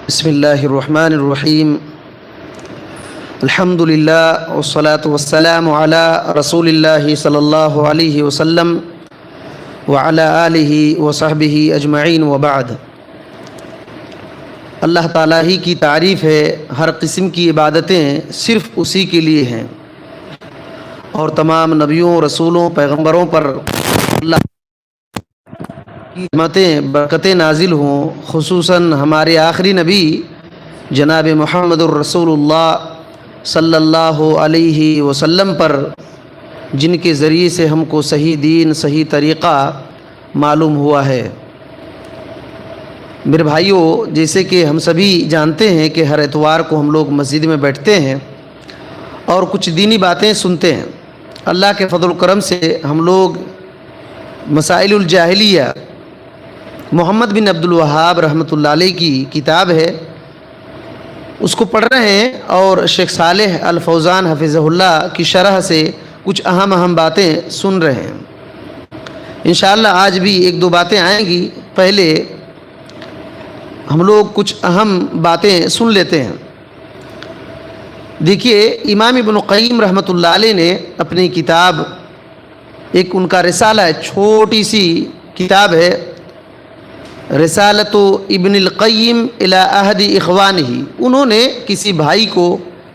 بسم اللہ الرحمن الرحیم الحمدللہ والصلاة والسلام علی رسول اللہ صلی اللہ علیہ وسلم وعلی آلہ وصحبہ اجمعین وبعد۔ اللہ تعالیٰ ہی کی تعریف ہے، ہر قسم کی عبادتیں صرف اسی کے لیے ہیں، اور تمام نبیوں، رسولوں، پیغمبروں پر اللہ کی رحمتیں برکتیں نازل ہوں، خصوصاً ہمارے آخری نبی جناب محمد الرسول اللہ صلی اللہ علیہ وسلم پر، جن کے ذریعے سے ہم کو صحیح دین، صحیح طریقہ معلوم ہوا ہے۔ میرے بھائیوں، جیسے کہ ہم سبھی جانتے ہیں کہ ہر اتوار کو ہم لوگ مسجد میں بیٹھتے ہیں اور کچھ دینی باتیں سنتے ہیں۔ اللہ کے فضل و کرم سے ہم لوگ مسائل الجاہلیہ محمد بن عبد الوہاب رحمۃ اللہ علیہ کی کتاب ہے، اس کو پڑھ رہے ہیں، اور شیخ صالح الفوزان حفظہ اللہ کی شرح سے کچھ اہم باتیں سن رہے ہیں۔ انشاءاللہ آج بھی ایک دو باتیں آئیں گی، پہلے ہم لوگ کچھ اہم باتیں سن لیتے ہیں۔ دیکھیے، امام ابن قیم رحمۃ اللہ علیہ نے اپنی کتاب، ایک ان کا رسالہ ہے، چھوٹی سی کتاب ہے، رسالۃ ابن القیم الی احد اخوانہ۔ انہوں نے کسی بھائی کو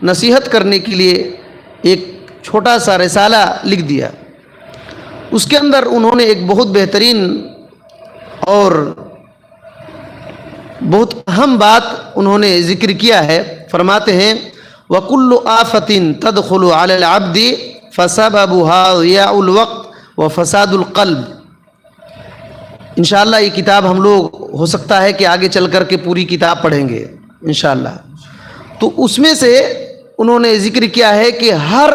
نصیحت کرنے کے لیے ایک چھوٹا سا رسالہ لکھ دیا۔ اس کے اندر انہوں نے ایک بہت بہترین اور بہت اہم بات انہوں نے ذکر کیا ہے۔ فرماتے ہیں وَكُلُّ آفَةٍ تَدْخُلُ عَلَى الْعَبْدِ فَسَبَبُهَا ضِيَاءُ الْوَقْتِ وَفَسَادُ الْقَلْبِ۔ انشاءاللہ یہ کتاب ہم لوگ ہو سکتا ہے کہ آگے چل کر کے پوری کتاب پڑھیں گے انشاءاللہ۔ تو اس میں سے انہوں نے ذکر کیا ہے کہ ہر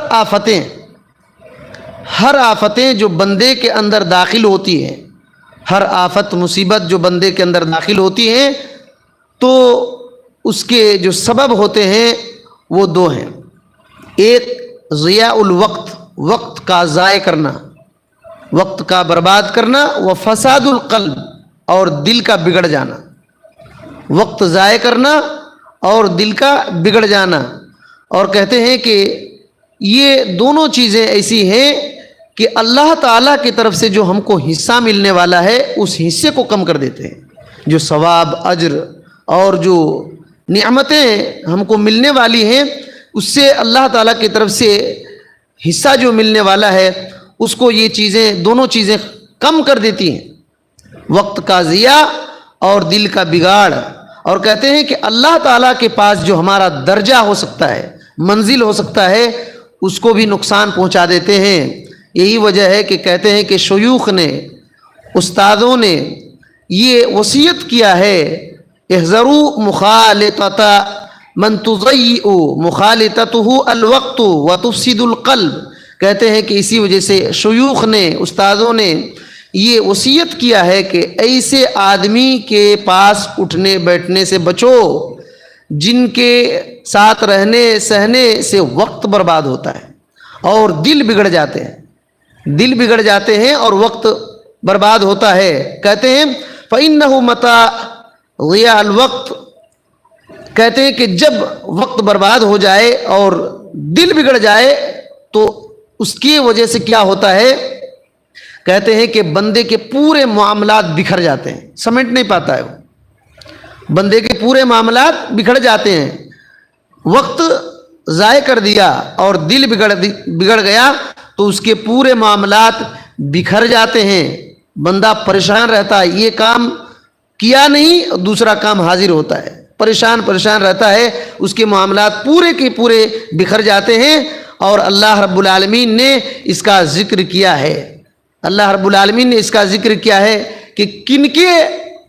آفتیں جو بندے کے اندر داخل ہوتی ہیں، ہر آفت مصیبت جو بندے کے اندر داخل ہوتی ہیں، تو اس کے جو سبب ہوتے ہیں وہ دو ہیں۔ ایک ضیاء الوقت، وقت کا ضائع کرنا، وقت کا برباد کرنا، و فساد القلب، اور دل کا بگڑ جانا۔ وقت ضائع کرنا اور دل کا بگڑ جانا، اور کہتے ہیں کہ یہ دونوں چیزیں ایسی ہیں کہ اللہ تعالیٰ کی طرف سے جو ہم کو حصہ ملنے والا ہے اس حصے کو کم کر دیتے ہیں۔ جو ثواب، اجر اور جو نعمتیں ہم کو ملنے والی ہیں، اس سے اللہ تعالیٰ کی طرف سے حصہ جو ملنے والا ہے اس کو یہ چیزیں، دونوں چیزیں کم کر دیتی ہیں، وقت کا ضیاع اور دل کا بگاڑ۔ اور کہتے ہیں کہ اللہ تعالیٰ کے پاس جو ہمارا درجہ ہو سکتا ہے، منزل ہو سکتا ہے، اس کو بھی نقصان پہنچا دیتے ہیں۔ یہی وجہ ہے کہ کہتے ہیں کہ شیوخ نے، استادوں نے یہ وصیت کیا ہے، احذروا مخالطۃ من تضیع مخالطتہ الوقت وتفسد القلب۔ کہتے ہیں کہ اسی وجہ سے شیوخ نے، استادوں نے یہ وصیت کیا ہے کہ ایسے آدمی کے پاس اٹھنے بیٹھنے سے بچو جن کے ساتھ رہنے سہنے سے وقت برباد ہوتا ہے اور دل بگڑ جاتے ہیں، دل بگڑ جاتے ہیں اور وقت برباد ہوتا ہے۔ کہتے ہیں فَإِنَّهُ مَتَى ضِيَاءَ الْوَقْتِ، کہتے ہیں کہ جب وقت برباد ہو جائے اور دل بگڑ جائے تو اس کی وجہ سے کیا ہوتا ہے؟ کہتے ہیں کہ بندے کے پورے معاملات بکھر جاتے ہیں، سمیٹ نہیں پاتا ہے وہ، بندے کے پورے معاملات بکھر جاتے ہیں۔ وقت ضائع کر دیا اور دل بگڑ گیا تو اس کے پورے معاملات بکھر جاتے ہیں، بندہ پریشان رہتا ہے، یہ کام کیا نہیں دوسرا کام حاضر ہوتا ہے، پریشان رہتا ہے، اس کے معاملات پورے کے پورے بکھر جاتے ہیں۔ اور اللہ رب العالمین نے اس کا ذکر کیا ہے، اللہ رب العالمین نے اس کا ذکر کیا ہے کہ کن کے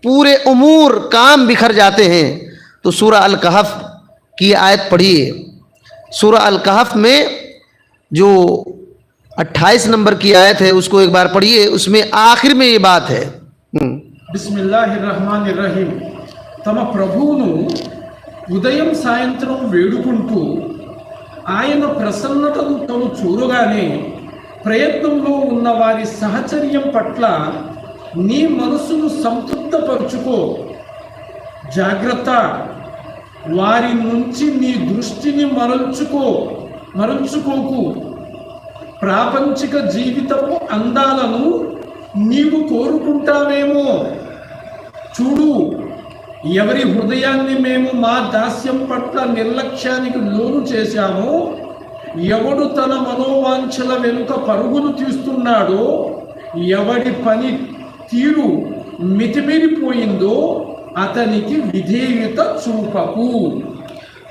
پورے امور کام بکھر جاتے ہیں۔ تو سورہ الکہف کی آیت پڑھیے، سورہ الکہف میں جو 28 نمبر کی آیت ہے اس کو ایک بار پڑھیے، اس میں آخر میں یہ بات ہے۔ بسم اللہ الرحمن الرحیم۔ తమ ప్రభువును ఉదయం సాయంత్రం వేడుకుంటూ ఆయన ప్రసన్నతను తను చూడగానే ప్రయత్నంలో ఉన్న వారి సహచర్యం పట్ల నీ మనసును సంతృప్తపరుచుకో, జాగ్రత్త, వారి నుంచి నీ దృష్టిని మరల్చుకోకు. ప్రాపంచిక జీవితపు అందాలను నీవు కోరుకుంటావేమో. చూడు, ఎవరి హృదయాన్ని మేము మా దాస్యం పట్ల నిర్లక్ష్యానికి లోను చేశామో, ఎవడు తన మనోవాంఛల వెనుక పరుగులు తీస్తున్నాడో, ఎవడి పని తీరు మితిమీరిపోయిందో అతనికి విధేయత చూపకు.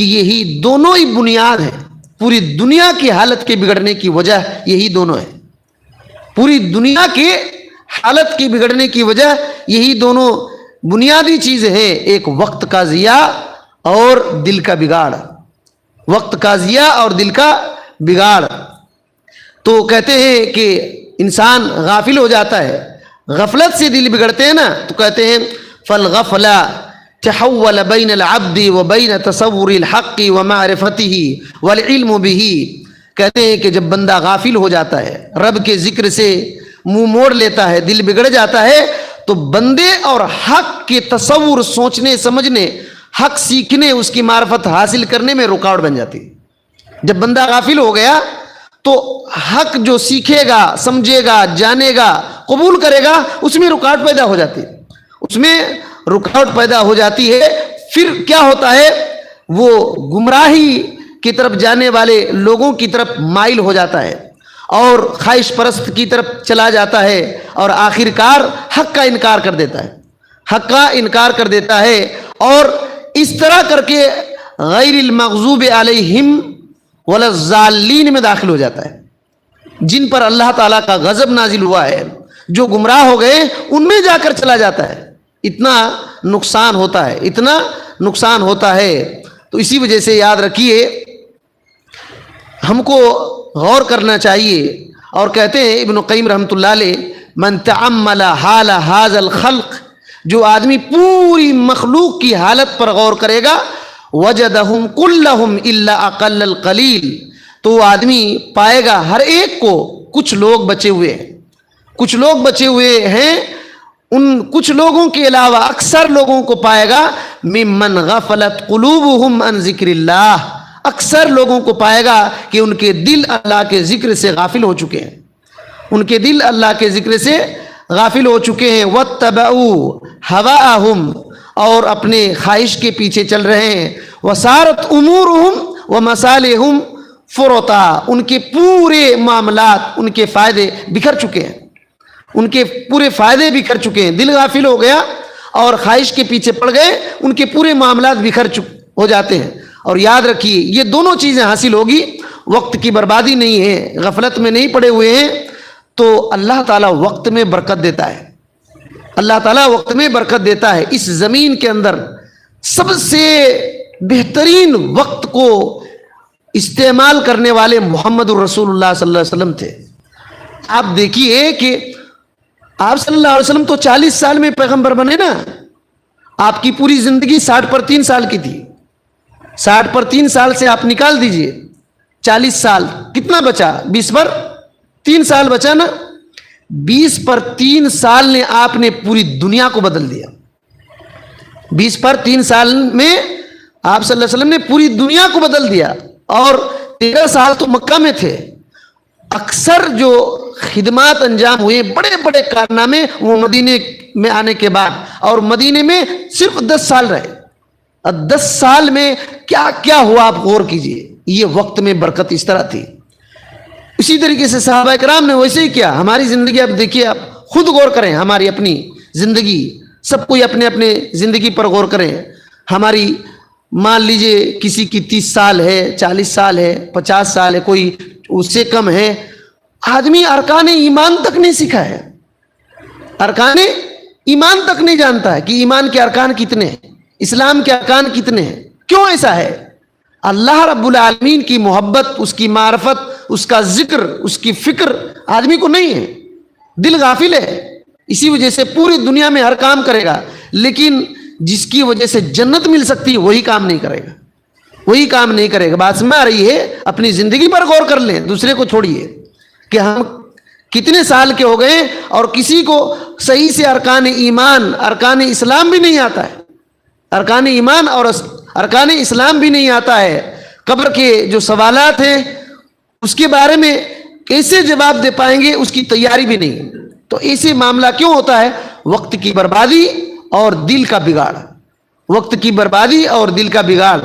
کہ یہی دونوں ہی بنیاد ہیں، پوری دنیا کی حالت کے بگڑنے کی وجہ یہی دونوں ہے، پوری دنیا کے حالت کی بگڑنے کی وجہ یہی دونوں بنیادی چیزیں ہیں، ایک وقت کا ضیاع اور دل کا بگاڑ، وقت کا ضیاع اور دل کا بگاڑ۔ تو کہتے ہیں کہ انسان غافل ہو جاتا ہے، غفلت سے دل بگڑتے ہیں نا، تو کہتے ہیں فالغفلہ تحول بین العبد و بین تصور الحق و معرفتہ والعلم بہ، کہتے ہیں کہ جب بندہ غافل ہو جاتا ہے، رب کے ذکر سے منہ موڑ لیتا ہے، دل بگڑ جاتا ہے، تو بندے اور حق کے تصور، سوچنے سمجھنے، حق سیکھنے، اس کی معرفت حاصل کرنے میں رکاوٹ بن جاتی ہے۔ جب بندہ غافل ہو گیا تو حق جو سیکھے گا، سمجھے گا، جانے گا، قبول کرے گا، اس میں رکاوٹ پیدا ہو جاتی ہے، اس میں رکاوٹ پیدا ہو جاتی ہے۔ پھر کیا ہوتا ہے، وہ گمراہی کی طرف جانے والے لوگوں کی طرف مائل ہو جاتا ہے اور خواہش پرست کی طرف چلا جاتا ہے، اور آخر کار حق کا انکار کر دیتا ہے، حق کا انکار کر دیتا ہے، اور اس طرح کر کے غیر المغضوب علیہم ولا الضالین میں داخل ہو جاتا ہے، جن پر اللہ تعالیٰ کا غضب نازل ہوا ہے، جو گمراہ ہو گئے ان میں جا کر چلا جاتا ہے۔ اتنا نقصان ہوتا ہے، اتنا نقصان ہوتا ہے۔ تو اسی وجہ سے یاد رکھیے، ہم کو غور کرنا چاہیے۔ اور کہتے ہیں ابن قیم رحمۃ اللہ علیہ، من تعمل حال هذا الخلق، جو آدمی پوری مخلوق کی حالت پر غور کرے گا، وجدہم کلہم الا اقل القلیل، تو وہ آدمی پائے گا ہر ایک کو، کچھ لوگ بچے ہوئے ہیں، کچھ لوگ بچے ہوئے ہیں، ان کچھ لوگوں کے علاوہ اکثر لوگوں کو پائے گا، ممن غفلت قلوبہم عن ذکر اللہ، اکثر لوگوں کو پائے گا کہ ان کے دل اللہ کے ذکر سے غافل ہو چکے ہیں، ان کے دل اللہ کے ذکر سے غافل ہو چکے ہیں۔ واتبعوا ہواءہم، اور اپنے خواہش کے پیچھے چل رہے ہیں۔ وصارت امورہم ومصالحہم فرطا، ان کے پورے معاملات، ان کے فائدے بکھر چکے ہیں، ان کے پورے فائدے بکھر چکے ہیں۔ دل غافل ہو گیا اور خواہش کے پیچھے پڑ گئے، ان کے پورے معاملات بکھر ہو جاتے ہیں۔ اور یاد رکھیے، یہ دونوں چیزیں حاصل ہوگی، وقت کی بربادی نہیں ہے، غفلت میں نہیں پڑے ہوئے ہیں، تو اللہ تعالیٰ وقت میں برکت دیتا ہے، اللہ تعالیٰ وقت میں برکت دیتا ہے۔ اس زمین کے اندر سب سے بہترین وقت کو استعمال کرنے والے محمد الرسول اللہ صلی اللہ علیہ وسلم تھے۔ آپ دیکھیے کہ آپ صلی اللہ علیہ وسلم تو 40 سال میں پیغمبر بنے نا، آپ کی پوری زندگی 60 پر 3 سال کی تھی، 60 پر 3 سال سے آپ نکال دیجئے 40 سال، کتنا بچا؟ 20 پر 3 سال بچا نا۔ 20 پر 3 سال نے آپ نے پوری دنیا کو بدل دیا۔ 20 پر 3 سال میں آپ صلی اللہ علیہ وسلم نے پوری دنیا کو بدل دیا، اور 13 سال تو مکہ میں تھے۔ اکثر جو خدمات انجام ہوئے، بڑے بڑے کارنامے، وہ مدینے میں آنے کے بعد، اور مدینے میں صرف 10 سال رہے۔ 10 سال میں کیا کیا ہوا، آپ غور کیجئے۔ یہ وقت میں برکت اس طرح تھی۔ اسی طریقے سے صحابہ کرام نے ویسے ہی کیا۔ ہماری زندگی آپ دیکھیے، آپ خود غور کریں، ہماری اپنی زندگی، سب کوئی اپنے اپنے زندگی پر غور کریں۔ ہماری مان لیجئے کسی کی 30 سال ہے، 40 سال ہے، 50 سال ہے، کوئی اس سے کم ہے۔ آدمی ارکان ایمان تک نہیں سیکھا ہے، ارکان ایمان تک نہیں جانتا ہے کہ ایمان کے ارکان کتنے ہیں، اسلام کے ارکان کتنے ہیں۔ کیوں ایسا ہے؟ اللہ رب العالمین کی محبت، اس کی معرفت، اس کا ذکر، اس کی فکر آدمی کو نہیں ہے، دل غافل ہے۔ اسی وجہ سے پوری دنیا میں ہر کام کرے گا، لیکن جس کی وجہ سے جنت مل سکتی ہے وہی کام نہیں کرے گا، وہی کام نہیں کرے گا۔ بات سمجھ آ رہی ہے؟ اپنی زندگی پر غور کر لیں، دوسرے کو چھوڑیے کہ ہم کتنے سال کے ہو گئے اور کسی کو صحیح سے ارکان ایمان، ارکان اسلام بھی نہیں آتا ہے، ارکان ایمان اور ارکان اسلام بھی نہیں آتا ہے۔ قبر کے جو سوالات ہیں اس کے بارے میں کیسے جواب دے پائیں گے، اس کی تیاری بھی نہیں۔ تو ایسے معاملہ کیوں ہوتا ہے؟ وقت کی بربادی اور دل کا بگاڑ، وقت کی بربادی اور دل کا بگاڑ۔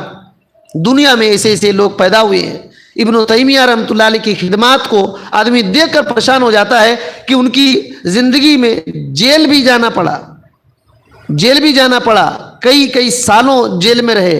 دنیا میں ایسے ایسے لوگ پیدا ہوئے ہیں۔ ابن تیمیہ رحمۃ اللہ علیہ کی خدمات کو آدمی دیکھ کر پریشان ہو جاتا ہے کہ ان کی زندگی میں جیل بھی جانا پڑا، جیل بھی جانا پڑا، کئی سالوں جیل میں رہے،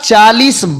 40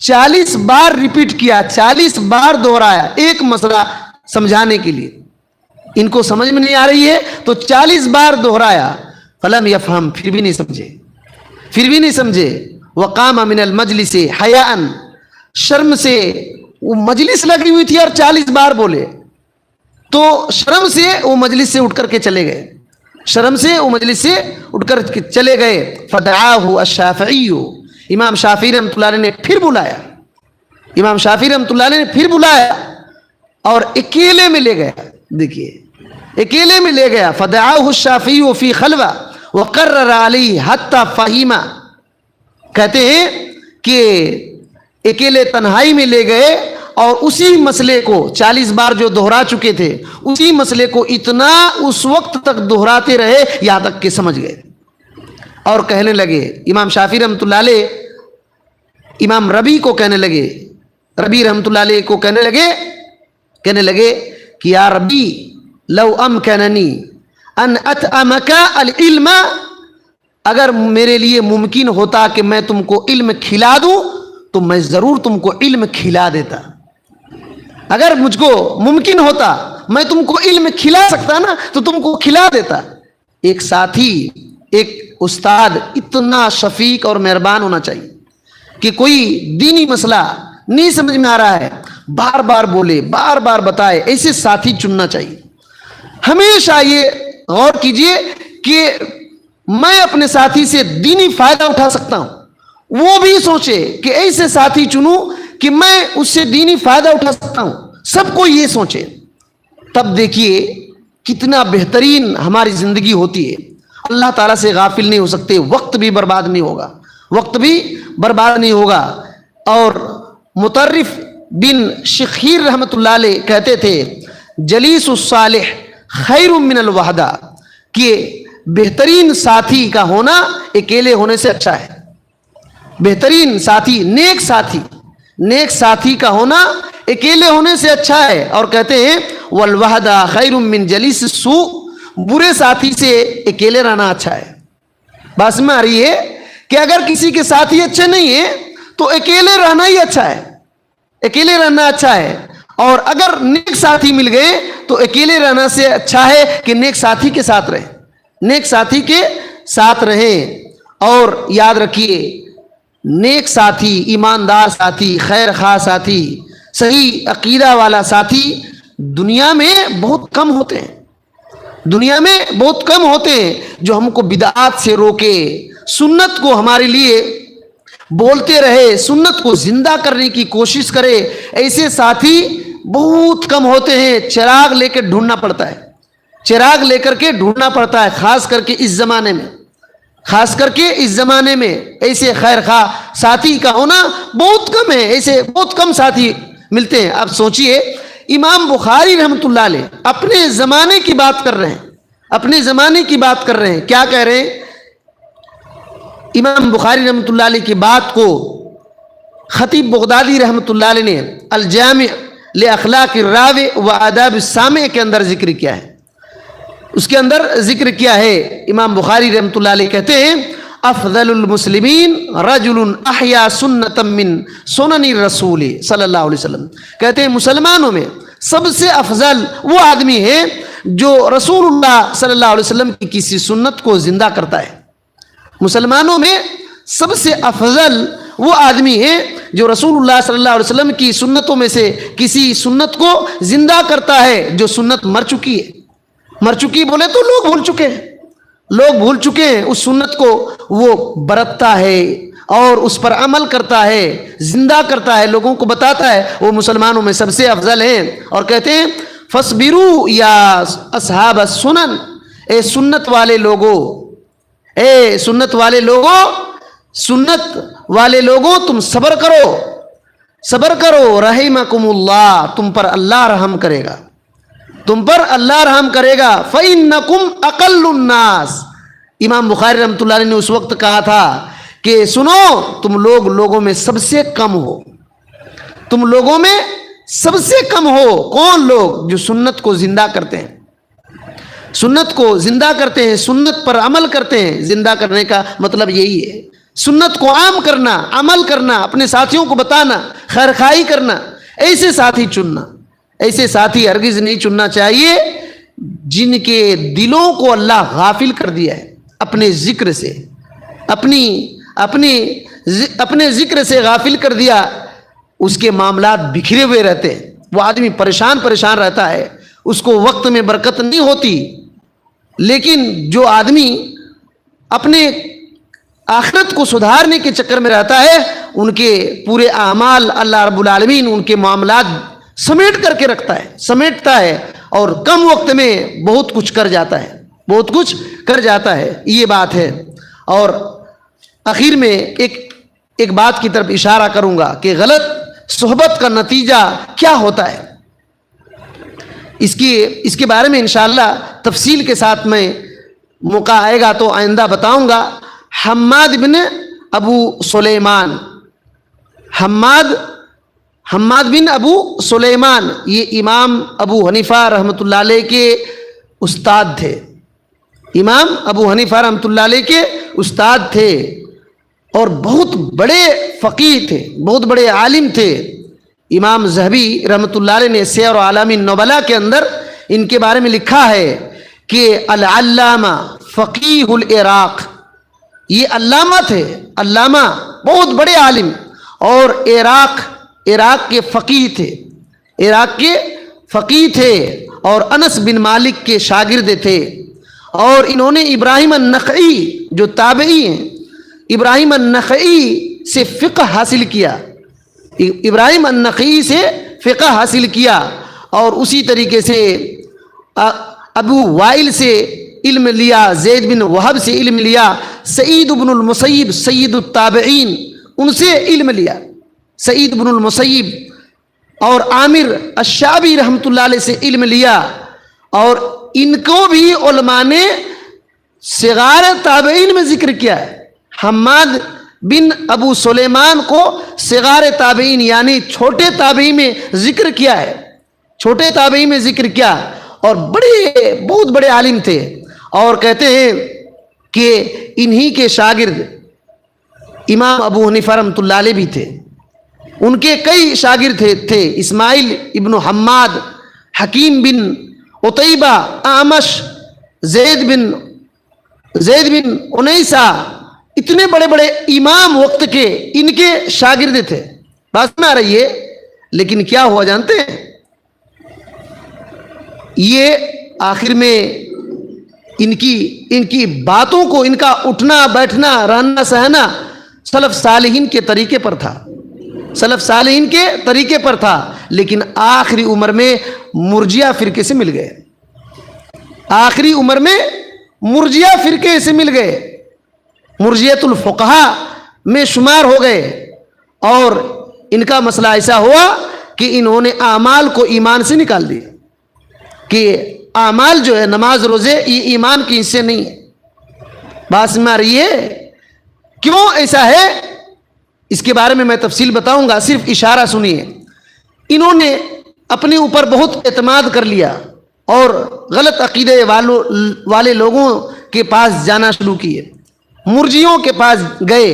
40 بار ریپیٹ کیا, 40 بار دوہرایا ایک مسئلہ سمجھانے کے لیے. ان کو سمجھ میں نہیں آ رہی ہے تو 40 بار دوہرایا. فلم یفہم, پھر بھی نہیں سمجھے. وقام من المجلس حیاء, شرم سے وہ مجلس لگی ہوئی تھی اور 40 بار بولے تو شرم سے وہ مجلس سے اٹھ کر کے چلے گئے. فدعاہ الشافعی, امام شافعی رحمۃ اللہ علیہ نے پھر بلایا اور اکیلے میں لے گیا. دیکھیے اکیلے میں لے گیا. فدعاہ الشافعی فی خلوہ وقرر علیہ حتی فہم. کہتے ہیں کہ اکیلے تنہائی میں لے گئے اور اسی مسئلے کو 40 بار جو دہرا چکے تھے اسی مسئلے کو اتنا اس وقت تک دہراتے رہے یہاں تک کہ سمجھ گئے. اور کہنے لگے, امام شافعی رحمۃ اللہ علیہ امام ربی کو کہنے لگے, ربی رحمۃ اللہ علیہ کو کہنے لگے کہ یا ربی لو امکننی ان اتعمک العلم, اگر میرے لیے ممکن ہوتا کہ میں تم کو علم کھلا دوں تو میں ضرور تم کو علم کھلا دیتا. اگر مجھ کو ممکن ہوتا میں تم کو علم کھلا سکتا نا تو تم کو کھلا دیتا. ایک ساتھی, ایک استاد اتنا شفیق اور مہربان ہونا چاہیے کہ کوئی دینی مسئلہ نہیں سمجھ میں آ رہا ہے بار بار بولے, بار بار بتائے. ایسے ساتھی چننا چاہیے. ہمیشہ یہ غور کیجئے کہ میں اپنے ساتھی سے دینی فائدہ اٹھا سکتا ہوں, وہ بھی سوچے کہ ایسے ساتھی چنوں کہ میں اس سے دینی فائدہ اٹھا سکتا ہوں. سب کو یہ سوچے, تب دیکھیے کتنا بہترین ہماری زندگی ہوتی ہے. اللہ تعالیٰ سے غافل نہیں ہو سکتے, وقت بھی برباد نہیں ہوگا. اور مطرف بن شخیر رحمۃ اللہ علیہ کہتے تھے جلیس الصالح خیر من الوحدہ, کہ بہترین ساتھی کا ہونا اکیلے ہونے سے اچھا ہے. بہترین ساتھی, نیک ساتھی کا ہونا اکیلے ہونے سے اچھا ہے. اور کہتے ہیں والوحدہ خیر من جلیس السوء, برے ساتھی سے اکیلے رہنا اچھا ہے. بات میں آ رہی ہے کہ اگر کسی کے ساتھی اچھے نہیں ہیں تو اکیلے رہنا ہی اچھا ہے. اور اگر نیک ساتھی مل گئے تو اکیلے رہنا سے اچھا ہے کہ نیک ساتھی کے ساتھ رہیں. اور یاد رکھیے نیک ساتھی, ایماندار ساتھی, خیر خواہ ساتھی, صحیح عقیدہ والا ساتھی دنیا میں بہت کم ہوتے ہیں جو ہم کو بدعات سے روکے, سنت کو ہمارے لیے بولتے رہے, سنت کو زندہ کرنے کی کوشش کرے. ایسے ساتھی بہت کم ہوتے ہیں. چراغ لے کے ڈھونڈنا پڑتا ہے, خاص کر کے اس زمانے میں ایسے خیر خواہ ساتھی کا ہونا بہت کم ہے. ایسے بہت کم ساتھی ملتے ہیں. اب سوچئے امام بخاری رحمۃ اللہ علیہ اپنے زمانے کی بات کر رہے ہیں, کیا کہہ رہے ہیں؟ امام بخاری رحمۃ اللہ علیہ کی بات کو خطیب بغدادی رحمۃ اللہ علیہ نے الجامع لاخلاق الراوی و آداب السامع کے اندر ذکر کیا ہے. اس کے اندر ذکر کیا ہے, امام بخاری رحمۃ اللہ علیہ کہتے ہیں افضل المسلمین رجل احیا سنتا من سنن الرسول صلی اللہ علیہ وسلم. کہتے ہیں مسلمانوں میں سب سے افضل وہ آدمی ہے جو رسول اللہ صلی اللہ علیہ وسلم کی کسی سنت کو زندہ کرتا ہے. مسلمانوں میں سب سے افضل وہ آدمی ہے جو رسول اللہ صلی اللہ علیہ وسلم کی سنتوں میں سے کسی سنت کو زندہ کرتا ہے جو سنت مر چکی بولے تو لوگ بھول چکے ہیں. اس سنت کو وہ برتتا ہے اور اس پر عمل کرتا ہے, زندہ کرتا ہے, لوگوں کو بتاتا ہے, وہ مسلمانوں میں سب سے افضل ہیں. اور کہتے ہیں فَاصْبِرُوا یا اصحاب السنن, اے سنت والے لوگوں تم صبر کرو رحمکم اللہ, تم پر اللہ رحم کرے گا. فَإِنَّكُمْ أَقَلُّ النَّاسِ. امام بخاری رحمۃ اللہ علیہ نے اس وقت کہا تھا کہ سنو, تم لوگوں میں سب سے کم ہو. کون لوگ؟ جو سنت کو زندہ کرتے ہیں, سنت پر عمل کرتے ہیں. زندہ کرنے کا مطلب یہی ہے سنت کو عام کرنا، عمل کرنا، اپنے ساتھیوں کو بتانا، خیرخواہی کرنا، ایسے ساتھی چننا. ایسے ساتھی ہرگز نہیں چننا چاہیے جن کے دلوں کو اللہ غافل کر دیا ہے اپنے ذکر سے، اپنے ذکر سے غافل کر دیا. اس کے معاملات بکھرے ہوئے رہتے ہیں، وہ آدمی پریشان رہتا ہے، اس کو وقت میں برکت نہیں ہوتی. لیکن جو آدمی اپنے آخرت کو سدھارنے کے چکر میں رہتا ہے، ان کے پورے اعمال اللہ رب العالمین ان کے معاملات سمیٹ کر کے رکھتا ہے، سمیٹتا ہے، اور کم وقت میں بہت کچھ کر جاتا ہے. یہ بات ہے. اور آخر میں ایک بات کی طرف اشارہ کروں گا کہ غلط صحبت کا نتیجہ کیا ہوتا ہے. اس کے بارے میں انشاءاللہ تفصیل کے ساتھ میں موقع آئے گا تو آئندہ بتاؤں گا. حماد بن ابو سلیمان، حماد بن ابو سلیمان یہ امام ابو حنیفہ رحمۃ اللہ علیہ کے استاد تھے. امام ابو حنیفہ رحمۃ اللہ علیہ کے استاد تھے اور بہت بڑے فقیہ تھے، بہت بڑے عالم تھے. امام ذہبی رحمۃ اللہ علیہ نے سیر اعلام النبلاء کے اندر ان کے بارے میں لکھا ہے کہ العلامہ فقیہ العراق. یہ علامہ تھے، علامہ بہت بڑے عالم، اور عراق کے فقیہ تھے، اور انس بن مالک کے شاگرد تھے. اور انہوں نے ابراہیم النخعی جو تابعی ہیں، ابراہیم النخعی سے فقہ حاصل کیا، ابراہیم النخعی سے فقہ حاصل کیا. اور اسی طریقے سے ابو وائل سے علم لیا، زید بن وہب سے علم لیا، سعید بن المسیب سید التابعین ان سے علم لیا، سعید بن المسیب اور عامر الشعبی رحمۃ اللہ علیہ سے علم لیا. اور ان کو بھی علماء نے صغار تابعین میں ذکر کیا ہے. حماد بن ابو سلیمان کو صغار تابعین یعنی چھوٹے تابعی میں ذکر کیا ہے، چھوٹے تابعی میں ذکر کیا. اور بہت بڑے عالم تھے. اور کہتے ہیں کہ انہی کے شاگرد امام ابو حنیفہ رحمۃ اللہ علیہ بھی تھے. ان کے کئی شاگرد تھے، اسماعیل ابن حماد، حکیم بن عتیبہ، اعمش، زید بن انیسہ. اتنے بڑے بڑے امام وقت کے ان کے شاگرد تھے. بات میں آ رہی ہے. لیکن کیا ہوا جانتے ہیں؟ یہ آخر میں ان کی باتوں کو، ان کا اٹھنا بیٹھنا رہنا سہنا سلف صالحین کے طریقے پر تھا، سلف صالحین کے طریقے پر تھا. لیکن آخری عمر میں مرجیہ فرقے سے مل گئے، آخری عمر میں مرجیہ فرقے سے مل گئے، مرجیت الفقہا میں شمار ہو گئے. اور ان کا مسئلہ ایسا ہوا کہ انہوں نے اعمال کو ایمان سے نکال دیا کہ اعمال جو ہے نماز روزے یہ ایمان کے حصے نہیں ہے. بات سمجھ رہی ہے؟ کیوں ایسا ہے اس کے بارے میں تفصیل بتاؤں گا، صرف اشارہ سنیے. انہوں نے اپنے اوپر بہت اعتماد کر لیا اور غلط عقیدے والے لوگوں کے پاس جانا شروع کیے، مرجیوں کے پاس گئے،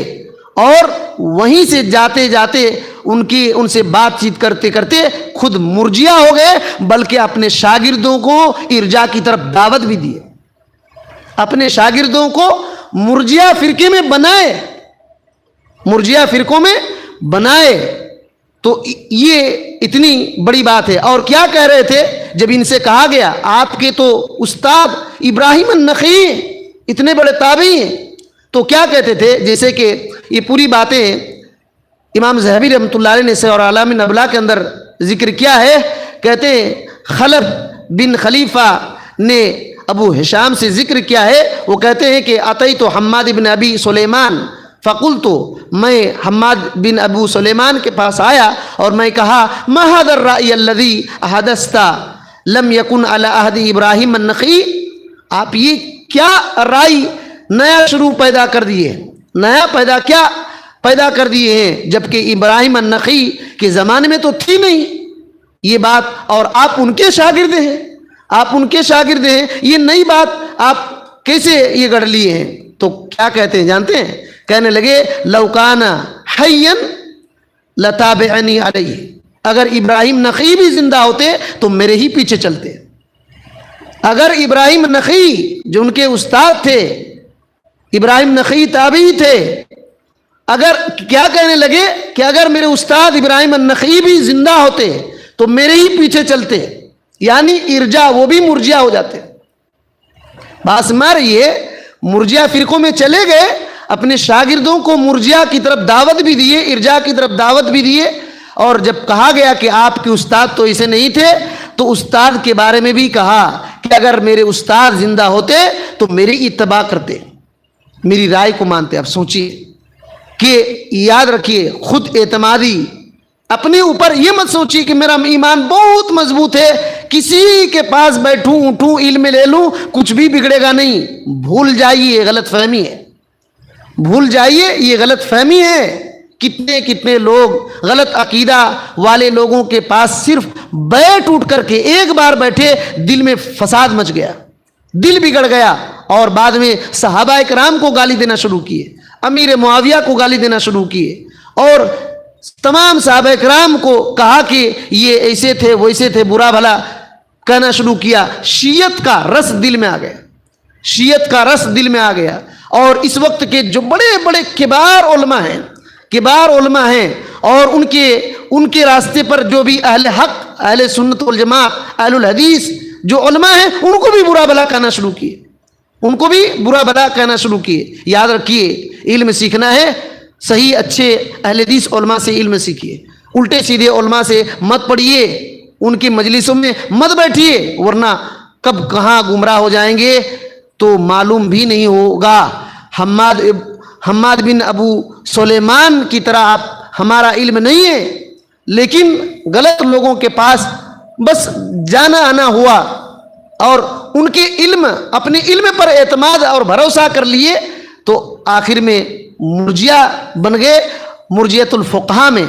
اور وہیں سے جاتے جاتے ان سے بات چیت کرتے کرتے خود مرجیہ ہو گئے، بلکہ اپنے شاگردوں کو ارجاء کی طرف دعوت بھی دی، اپنے شاگردوں کو مرجیہ فرقے میں بنائے، مرجیہ فرقوں میں بنائے. تو یہ اتنی بڑی بات ہے. اور کیا کہہ رہے تھے جب ان سے کہا گیا آپ کے تو استاد ابراہیم النخعی اتنے بڑے تابعی ہیں، تو کیا کہتے تھے؟ جیسے کہ یہ پوری باتیں امام ذہبی رحمۃ اللہ علیہ نے سیر اعلام النبلاء کے اندر ذکر کیا ہے. کہتے ہیں خلف بن خلیفہ نے ابو ہشام سے ذکر کیا ہے. وہ کہتے ہیں کہ اتیت حماد بن ابی سلیمان فقلت، میں حماد بن ابو سلیمان کے پاس آیا اور میں کہا ما هذا الرأي الذي احدثت لم يكن على عهد ابراہیم النخعی. آپ یہ کیا رائے نیا شروع پیدا کر دیے، نیا کیا پیدا کر دیے ہیں، جبکہ ابراہیم النخعی کے زمانے میں تو تھی نہیں یہ بات، اور آپ ان کے شاگرد ہیں، آپ ان کے شاگرد ہیں، یہ نئی بات آپ کیسے یہ گڑھ لیے ہیں؟ تو کیا کہتے ہیں جانتے ہیں؟ کہنے لگے لو کان حیا لتابعنی علیہ، اگر ابراہیم نخعی بھی زندہ ہوتے تو میرے ہی پیچھے چلتے۔ اگر ابراہیم نخعی جو ان کے استاد تھے، ابراہیم نخعی تابعی تھے، اگر کیا کہنے لگے کہ اگر میرے استاد ابراہیم النخعی بھی زندہ ہوتے تو میرے ہی پیچھے چلتے، یعنی ارجا، وہ بھی مرجیا ہو جاتے۔ بات سمجھ رہی ہے؟ مرجیا فرقوں میں چلے گئے، اپنے شاگردوں کو مرجیا کی طرف دعوت بھی دیے، ارجا کی طرف دعوت بھی دیے، اور جب کہا گیا کہ آپ کے استاد تو ایسے نہیں تھے تو استاد کے بارے میں بھی کہا کہ اگر میرے استاد زندہ ہوتے تو میری اتباع کرتے، میری رائے کو مانتے۔ اب سوچیے کہ یاد رکھیے، خود اعتمادی، اپنے اوپر یہ مت سوچیے کہ میرا ایمان بہت مضبوط ہے، کسی کے پاس بیٹھوں اٹھوں علم لے لوں کچھ بھی بگڑے گا نہیں۔ بھول جائیے، یہ غلط فہمی ہے، بھول جائیے، یہ غلط فہمی ہے۔ کتنے کتنے لوگ غلط عقیدہ والے لوگوں کے پاس صرف بیٹھ اٹھ کر کے ایک بار بیٹھے دل میں فساد مچ گیا، دل بگڑ گیا، اور بعد میں صحابہ کرام کو گالی دینا شروع کیے، امیر معاویہ کو گالی دینا شروع کیے، اور تمام صحابہ کرام کو کہا کہ یہ ایسے تھے ویسے تھے، برا بھلا کہنا شروع کیا۔ شیعت کا رس دل میں آ گیا، شیعت کا رس دل میں آ گیا۔ اور اس وقت کے جو بڑے بڑے کبار علماء ہیں، کبار علماء ہیں، اور ان کے راستے پر جو بھی اہل حق، اہل سنت والجماعت، اہل الحدیث جو علماء ہیں، ان کو بھی برا بھلا کہنا شروع کیے، ان کو بھی برا بھلا کہنا شروع کیے۔ یاد رکھیے، علم سیکھنا ہے، صحیح اچھے اہل حدیث علماء سے علم سیکھیے، الٹے سیدھے علماء سے مت پڑھیے، ان کی مجلسوں میں مت بیٹھیے، ورنہ کب کہاں گمراہ ہو جائیں گے تو معلوم بھی نہیں ہوگا۔ حماد بن ابو سلیمان کی طرح آپ، ہمارا علم نہیں ہے، لیکن غلط لوگوں کے پاس بس جانا آنا ہوا، اور ان کے علم، اپنے علم پر اعتماد اور بھروسہ کر لیے تو آخر میں مرجیا بن گئے، مرجیت الفقہا میں۔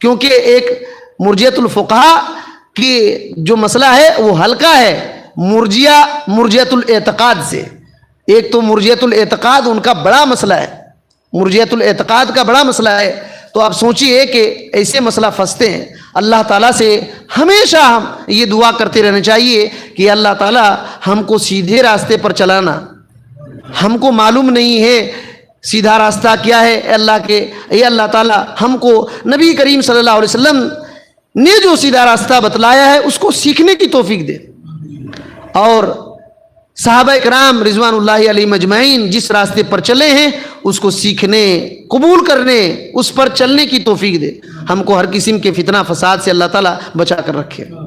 کیونکہ ایک مرجیت الفقہا کی جو مسئلہ ہے وہ ہلکا ہے مرجیت الاعتقاد سے۔ ایک تو مرجیت الاعتقاد ان کا بڑا مسئلہ ہے، مرجیت الاعتقاد کا بڑا مسئلہ ہے۔ تو آپ سوچئے کہ ایسے مسئلہ پھنستے ہیں۔ اللہ تعالیٰ سے ہمیشہ ہم یہ دعا کرتے رہنا چاہیے کہ اللہ تعالیٰ ہم کو سیدھے راستے پر چلانا۔ ہم کو معلوم نہیں ہے سیدھا راستہ کیا ہے، اے اللہ تعالیٰ ہم کو نبی کریم صلی اللہ علیہ وسلم نے جو سیدھا راستہ بتلایا ہے اس کو سیکھنے کی توفیق دے، اور صحابہ کرام رضوان اللہ علیہم اجمعین جس راستے پر چلے ہیں اس کو سیکھنے، قبول کرنے، اس پر چلنے کی توفیق دے۔ ہم کو ہر قسم کے فتنہ فساد سے اللہ تعالیٰ بچا کر رکھے۔